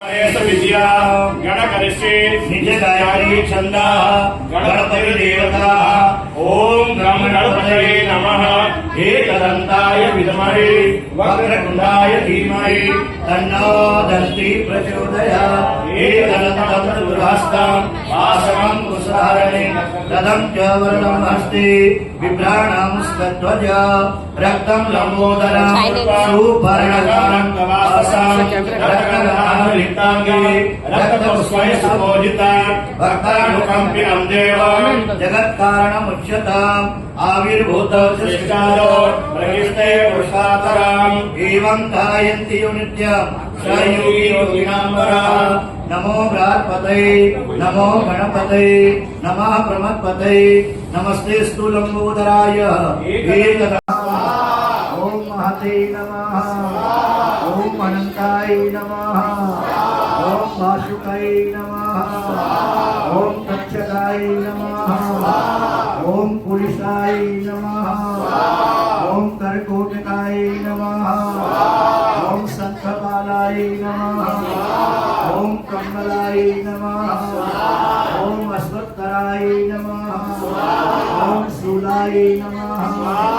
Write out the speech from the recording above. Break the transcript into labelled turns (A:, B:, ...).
A: विद्या गणकरिष्ये निजगायत्री छंदा गणपति देवता ओम ब्रह्म गणपतये नमः एकदन्ताय विद्महे वक्रतुण्डाय धीमहि तन्नो दन्ति प्रचोदयात् एकदन्तमुद्रास्तं आसनं कुशधारणे रथं च वर्णं हस्ते बिभ्राणां स्कध्वज रक्तं लम्बोदरं सुपर्णकारं कवासं रक्तनाभिलिप्ताङ्गे रक्तपुष्पैः सुपूजितां भक्तानुकम्पिनं देवं जगत्कारणमुच्यताम् आविर्भूतं सृष्टारो प्रकृते पुरुषातराम् एवं गायन्ति यो नित्यं सयोगी योगिनाम्बरा नमो बृहत्पतये नमो गणपतये नमः प्रमथपतये नमस्ते स्तु लंबोदराय ओम महते नमः ओम अनंताय नमः ओम वासुकाय नमः ओम तक्षकाय नमः ओम पुलिसाय नमः ओम करकोटकाय नमः ओम संखपालाय नमः ओम कमलाय नमः ओम अश्वत्थराय नमः ओम शूलाय नमः।